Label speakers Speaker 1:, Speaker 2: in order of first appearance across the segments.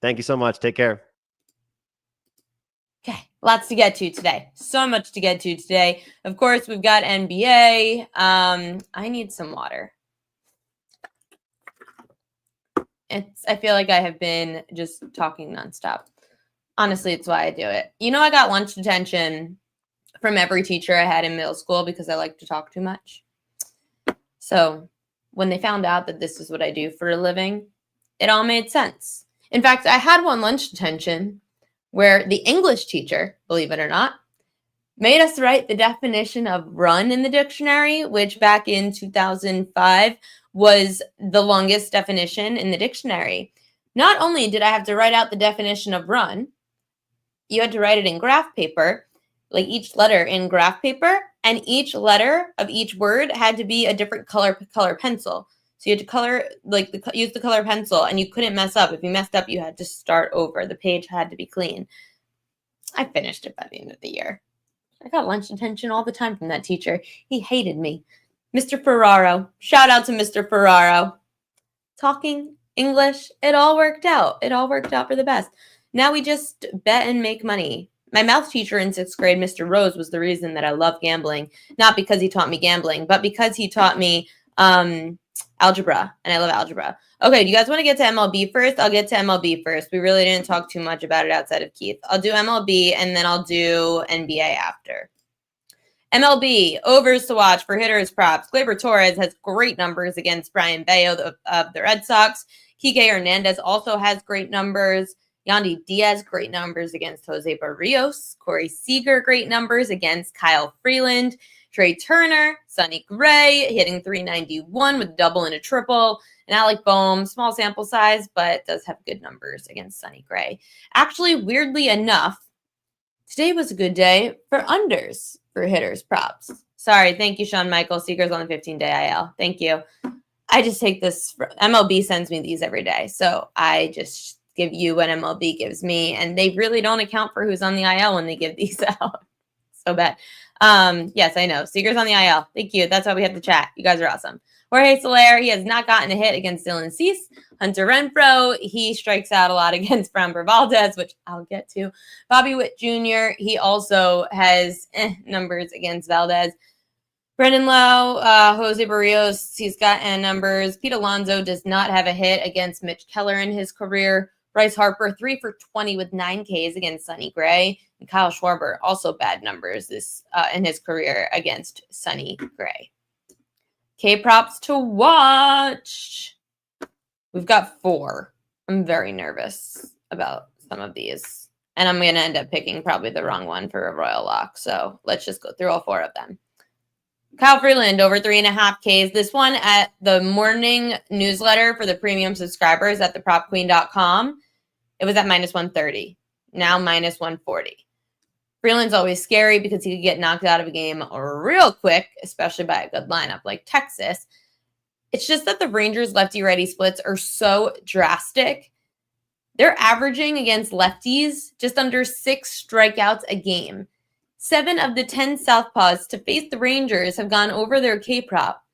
Speaker 1: Thank you so much. Take care.
Speaker 2: Okay, lots to get to today. So much to get to today. Of course, we've got NBA. I need some water. I feel like I have been just talking nonstop. Honestly, it's why I do it. I got lunch detention from every teacher I had in middle school because I like to talk too much. So when they found out that this is what I do for a living, it all made sense. In fact, I had one lunch detention where the English teacher, believe it or not, made us write the definition of run in the dictionary, which back in 2005 was the longest definition in the dictionary. Not only did I have to write out the definition of run, you had to write it in graph paper, like each letter in graph paper, and each letter of each word had to be a different color pencil. So you had to color, use the color pencil, and you couldn't mess up. If you messed up, you had to start over. The page had to be clean. I finished it by the end of the year. I got lunch detention all the time from that teacher. He hated me. Mr. Ferraro. Shout out to Mr. Ferraro. Talking English, it all worked out. It all worked out for the best. Now we just bet and make money. My math teacher in 6th grade, Mr. Rose, was the reason that I love gambling. Not because he taught me gambling, but because he taught me algebra, and I love algebra. Okay, do you guys want to get to MLB first? I'll get to MLB first. We really didn't talk too much about it outside of Keith. I'll do MLB, and then I'll do NBA after. MLB, overs to watch for hitters props. Gleyber Torres has great numbers against Brian Bayo of the Red Sox. Kike Hernandez also has great numbers. Yandy Diaz, great numbers against Jose Barrios. Corey Seager, great numbers against Kyle Freeland. Trey Turner, Sonny Gray, hitting .391 with a double and a triple. And Alec Boehm, small sample size, but does have good numbers against Sonny Gray. Actually, weirdly enough, today was a good day for unders for hitters props. Sorry, thank you, Sean Michael. Seager's on the 15-day IL. Thank you. I just take this. MLB sends me these every day, so I just give you what MLB gives me, and they really don't account for who's on the IL when they give these out. So bad. Yes, I know. Seager's on the IL. Thank you. That's why we have the chat. You guys are awesome. Jorge Soler, he has not gotten a hit against Dylan Cease. Hunter Renfroe, he strikes out a lot against Framber Valdez, which I'll get to. Bobby Witt Jr., he also has numbers against Valdez. Brendan Lowe, Jose Barrios, he's got numbers. Pete Alonso does not have a hit against Mitch Keller in his career. Bryce Harper, 3 for 20 with 9 Ks against Sonny Gray. And Kyle Schwarber, also bad numbers in his career against Sonny Gray. K-props to watch. We've got 4. I'm very nervous about some of these. And I'm going to end up picking probably the wrong one for a Royal Lock. So let's just go through all 4 of them. Kyle Freeland, over 3.5 Ks. This one at the morning newsletter for the premium subscribers at thepropqueen.com. It was at -130. Now -140. Freeland's always scary because he could get knocked out of a game real quick, especially by a good lineup like Texas. It's just that the Rangers lefty-righty splits are so drastic. They're averaging against lefties just under 6 strikeouts a game. 7 of the 10 southpaws to face the Rangers have gone over their K-prop.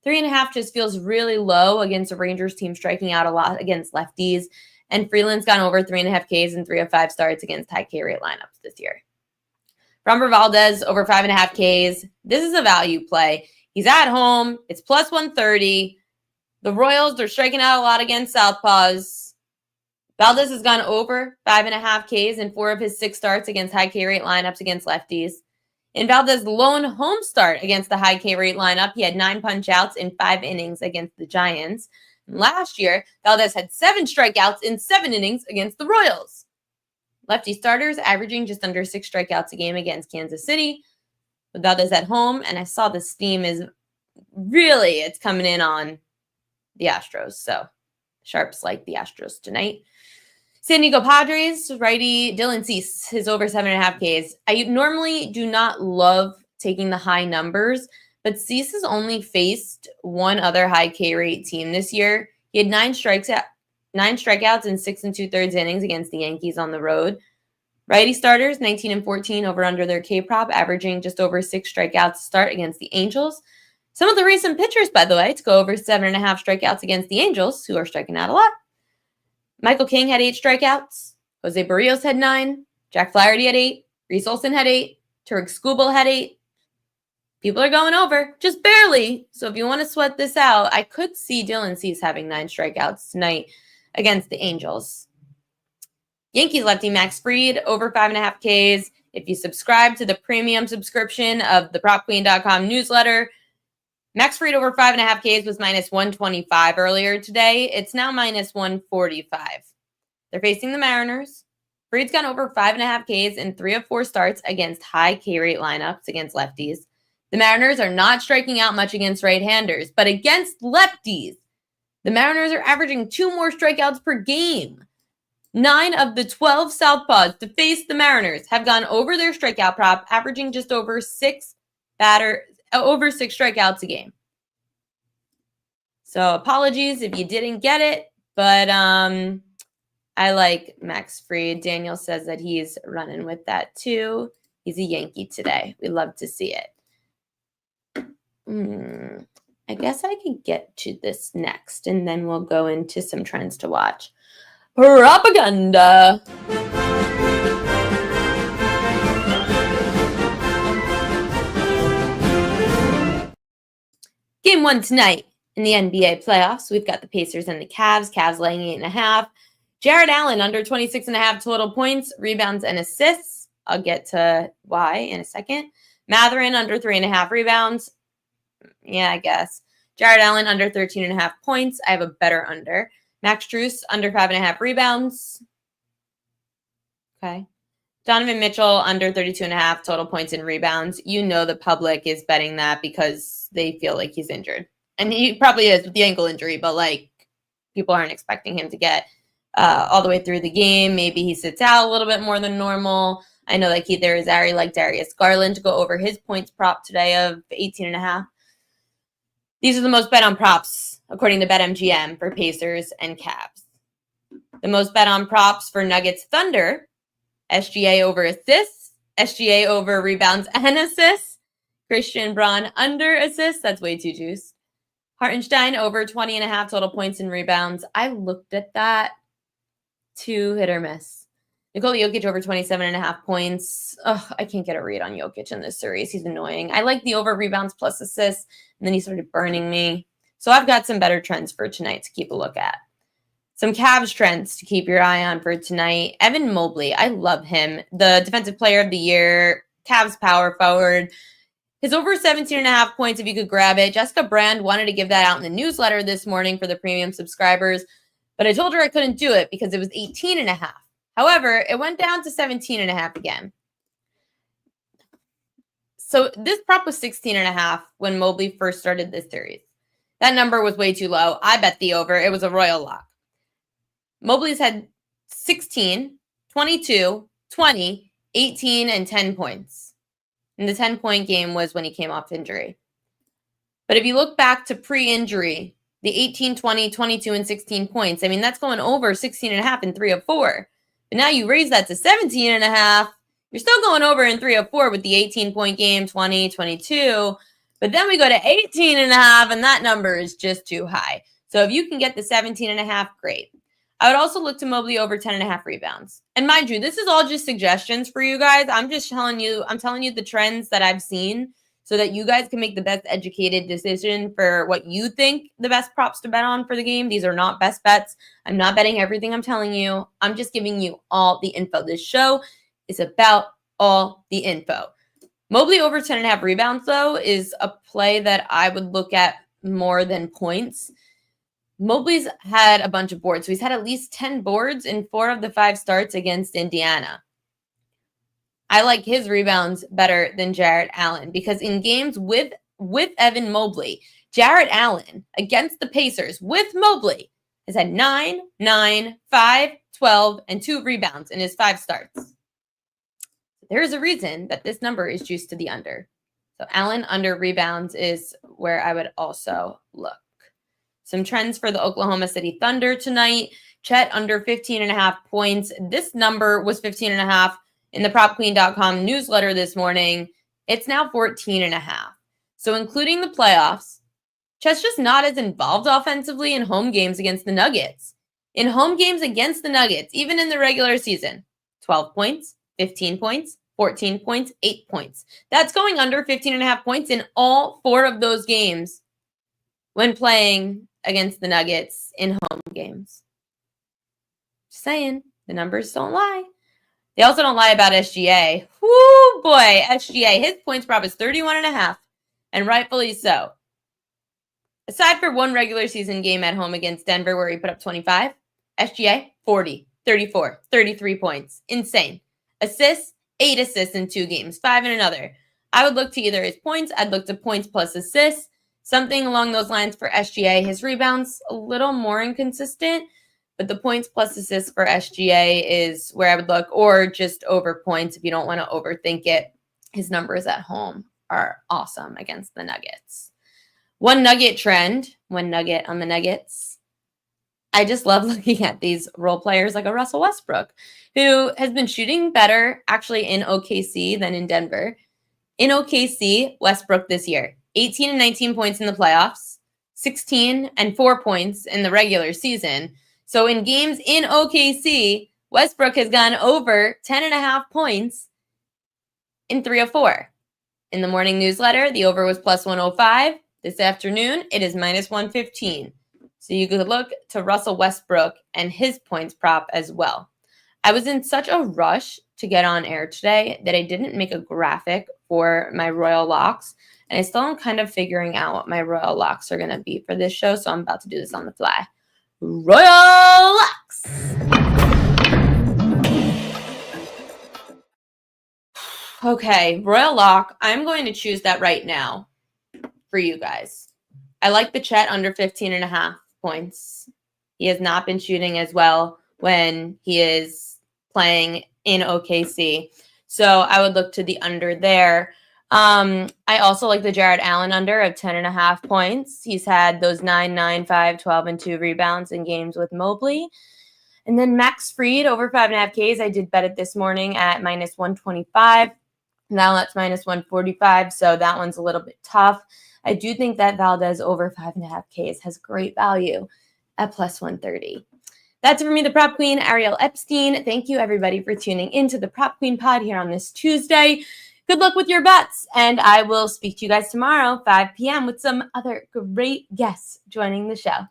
Speaker 2: 3.5 just feels really low against a Rangers team striking out a lot against lefties. And Freeland's gone over 3.5 Ks in 3 of 5 starts against high K rate lineups this year. Framber Valdez, over 5.5 Ks. This is a value play. He's at home. It's +130. The Royals, they're striking out a lot against southpaws. Valdez has gone over 5.5 Ks in 4 of his 6 starts against high K rate lineups against lefties. In Valdez's lone home start against the high K rate lineup, he had 9 punch outs in 5 innings against the Giants. And last year, Valdez had 7 strikeouts in 7 innings against the Royals. Lefty starters averaging just under 6 strikeouts a game against Kansas City. With Valdez at home, and I saw the steam is really, it's coming in on the Astros. So Sharps like the Astros tonight. San Diego Padres, righty Dylan Cease, his over 7.5 Ks. I normally do not love taking the high numbers, but Cease has only faced one other high K rate team this year. He had 9 strikeouts in 6 2/3 innings against the Yankees on the road. Righty starters, 19 and 14 over under their K-prop, averaging just over 6 strikeouts to start against the Angels. Some of the recent pitchers, by the way, to go over 7.5 strikeouts against the Angels, who are striking out a lot. Michael King had 8 strikeouts. Jose Barrios had 9. Jack Flaherty had 8. Reese Olson had 8. Tarek Skubal had 8. People are going over, just barely. So if you want to sweat this out, I could see Dylan Cease having 9 strikeouts tonight against the Angels. Yankees lefty Max Fried over 5.5 Ks. If you subscribe to the premium subscription of the PropQueen.com newsletter, Max Fried over 5.5 Ks was minus 125 earlier today. It's now minus 145. They're facing the Mariners. Fried's gone over 5.5 Ks in 3 of 4 starts against high K rate lineups against lefties. The Mariners are not striking out much against right-handers, but against lefties, the Mariners are averaging 2 more strikeouts per game. 9 of the 12 southpaws to face the Mariners have gone over their strikeout prop, averaging just over 6 strikeouts a game. So apologies if you didn't get it, but I like Max Fried. Daniel says that he's running with that too. He's a Yankee today. We love to see it. I guess I could get to this next, and then we'll go into some trends to watch. Propaganda. Game 1 tonight in the NBA playoffs. We've got the Pacers and the Cavs. Cavs laying 8.5. Jared Allen under 26.5 total points, rebounds, and assists. I'll get to why in a second. Mathurin under 3.5 rebounds. Yeah, I guess. Jared Allen under 13.5 points. I have a better under. Max Strus under 5.5 rebounds. Okay. Donovan Mitchell under 32.5 total points and rebounds. You know the public is betting that because they feel like he's injured. And he probably is with the ankle injury, but like people aren't expecting him to get all the way through the game. Maybe he sits out a little bit more than normal. I know like there is Ari like Darius Garland to go over his points prop today of 18.5. These are the most bet on props, according to BetMGM, for Pacers and Cavs. The most bet on props for Nuggets Thunder, SGA over assists, SGA over rebounds and assists, Christian Braun under assists, that's way too juiced. Hartenstein over 20.5 total points and rebounds. I looked at that. 2 hit or miss. Nikola Jokic over 27.5 points. Ugh, I can't get a read on Jokic in this series. He's annoying. I like the over rebounds plus assists, and then he started burning me. So I've got some better trends for tonight to keep a look at. Some Cavs trends to keep your eye on for tonight. Evan Mobley, I love him. The Defensive Player of the Year, Cavs power forward. His over 17.5 points, if you could grab it. Jessica Brand wanted to give that out in the newsletter this morning for the premium subscribers, but I told her I couldn't do it because it was 18.5. However, it went down to 17.5 again. So this prop was 16.5 when Mobley first started this series. That number was way too low. I bet the over. It was a royal lock. Mobley's had 16, 22, 20, 18, and 10 points. And the 10-point game was when he came off injury. But if you look back to pre-injury, the 18, 20, 22, and 16 points, I mean, that's going over 16.5 in 3 of 4. But now you raise that to 17.5. You're still going over in 3 of 4 with the 18-point game, 20, 22. But then we go to 18.5, and that number is just too high. So if you can get the 17.5, great. I would also look to Mobley over 10.5 rebounds. And mind you, this is all just suggestions for you guys. I'm telling you the trends that I've seen so that you guys can make the best educated decision for what you think the best props to bet on for the game. These are not best bets. I'm not betting everything I'm telling you. I'm just giving you all the info. This show is about all the info. Mobley over 10.5 rebounds, though, is a play that I would look at more than points. Mobley's had a bunch of boards. So he's had at least 10 boards in 4 of the 5 starts against Indiana. I like his rebounds better than Jared Allen because in games with Evan Mobley, Jared Allen against the Pacers with Mobley has had 9, 9, 5, 12, and 2 rebounds in his 5 starts. There's a reason that this number is juiced to the under. So Allen under rebounds is where I would also look. Some trends for the Oklahoma City Thunder tonight. Chet under 15.5 points. This number was 15.5 in the PropQueen.com newsletter this morning. It's now 14.5. So including the playoffs, Chet's just not as involved offensively in home games against the Nuggets. In home games against the Nuggets, even in the regular season, 12 points, 15 points, 14 points, 8 points. That's going under 15.5 points in all 4 of those games when playing against the Nuggets in home games. Just saying, the numbers don't lie. They also don't lie about SGA. Whoo, boy, SGA. His points prop is 31.5, and rightfully so. Aside for one regular season game at home against Denver where he put up 25, SGA, 40, 34, 33 points. Insane. Assists, 8 assists in 2 games, 5 in another. I would look to either his points, I'd look to points plus assists, something along those lines for SGA. His rebounds, a little more inconsistent, but the points plus assists for SGA is where I would look, or just over points if you don't want to overthink it. His numbers at home are awesome against the Nuggets. One Nugget trend, one Nugget on the Nuggets. I just love looking at these role players like a Russell Westbrook, who has been shooting better actually in OKC than in Denver. In OKC, Westbrook this year, 18 and 19 points in the playoffs, 16 and 4 points in the regular season. So in games in OKC, Westbrook has gone over 10.5 points in 3 of 4. In the morning newsletter, the over was plus 105. This afternoon, it is minus 115. So you could look to Russell Westbrook and his points prop as well. I was in such a rush to get on air today that I didn't make a graphic for my Royal Locks. And I still am kind of figuring out what my Royal Locks are going to be for this show. So I'm about to do this on the fly. Royal Locks! Okay, Royal Lock. I'm going to choose that right now for you guys. I like the Chet under 15.5 points. He has not been shooting as well when he is playing in OKC. So I would look to the under there. I also like the Jared Allen under of 10.5 points. He's had those 9, 9, 5, 12, and 2 rebounds in games with Mobley. And then Max Fried over 5.5 Ks. I did bet it this morning at minus 125. Now that's minus 145. So that one's a little bit tough. I do think that Valdez over 5.5 Ks has great value at plus 130. That's it for me, the Prop Queen, Ariel Epstein. Thank you, everybody, for tuning into the Prop Queen pod here on this Tuesday. Good luck with your bets, and I will speak to you guys tomorrow, 5 p.m., with some other great guests joining the show.